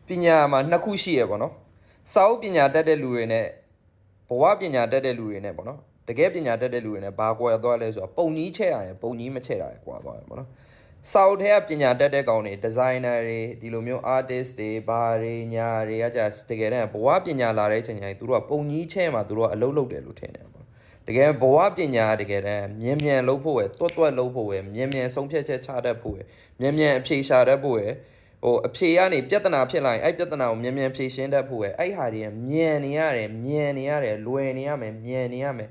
ပညာမှာနှစ်ခုရှိရပေါ့နော်စာအုပ်ပညာတတ်တဲ့လူတွေနဲ့ဘဝပညာတတ်တဲ့လူတွေနဲ့ပေါ့နော်တကယ်ပညာတတ်တဲ့လူတွေနဲ့ဘာကွာသွားလဲဆိုတော့ပုံကြီးချဲ့ရတယ်ပုံကြီးမချဲ့တာကွာသွားတယ်ပေါ့နော်စာအုပ်ထဲကပညာတတ်တဲ့ကောင်တွေဒီဇိုင်နာတွေဒီလိုမျိုး artist တွေဘာတွေညာတွေကကြာတကယ်တမ်းဘဝပညာလာတဲ့အချိန်ကျရင်သူတို့ကပုံကြီးချဲ့မှာသူတို့ကအလုပ်လုပ်တယ်လို့ထင်တယ်ပေါ့တကယ်ဘဝပညာတကယ်တမ်းမြန်လုပ်ဖို့ရယ်တွတ်လုပ်ဖို့ရယ်မြန်ဆုံးဖြတ်ချက်ချတတ်ဖို့ရယ်မြန်အဖြေရှာတတ်ဖို့ရယ်ဟိုအဖြေကနေပြဿနာဖြစ်လာရင်အဲ့ပြဿနာကိုမြန်ဖြေရှင်းတတ်ဖို့ရယ်အဲ့ဟာတွေကမြန်နေရတယ်လွယ်နေရမယ်မြန်နေရမယ်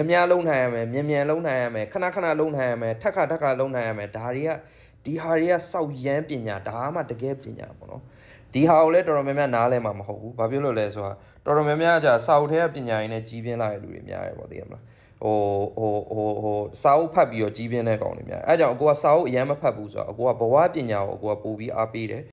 များလုံးနိုင်ရမယ်မြန်လုံးနိုင်ရမယ်ခဏလုံးနိုင်ရမယ်ထက်ခါလုံးနိုင်ရမယ်ဒါတွေကဒီဟာတွေကစောက်ရမ်းပညာဒါမှတကယ်ပညာပေါ့နော်ဒီဟာကိုလည်းတော်တော်များများနားလဲမှာမဟုတ်ဘူးဘာဖြစ်လို့လဲဆိုတာတော်တော်များများကြာစာအုပ်ထဲကပညာရင်းနဲ့ကြီးပြင်းလာတဲ့လူတွေများတယ်ပေါ့သိရမလားစာအုပ်ဖတ်ပြီးတော့ကြီးပြင်းတဲ့ကောင်တွေများအဲကြောင့်အကိုကစာအုပ်အရင်မဖတ်ဘူးဆိုတော့အကိုကဘဝပညာကိုအကိုကပို့ပြီးအားပေးတယ်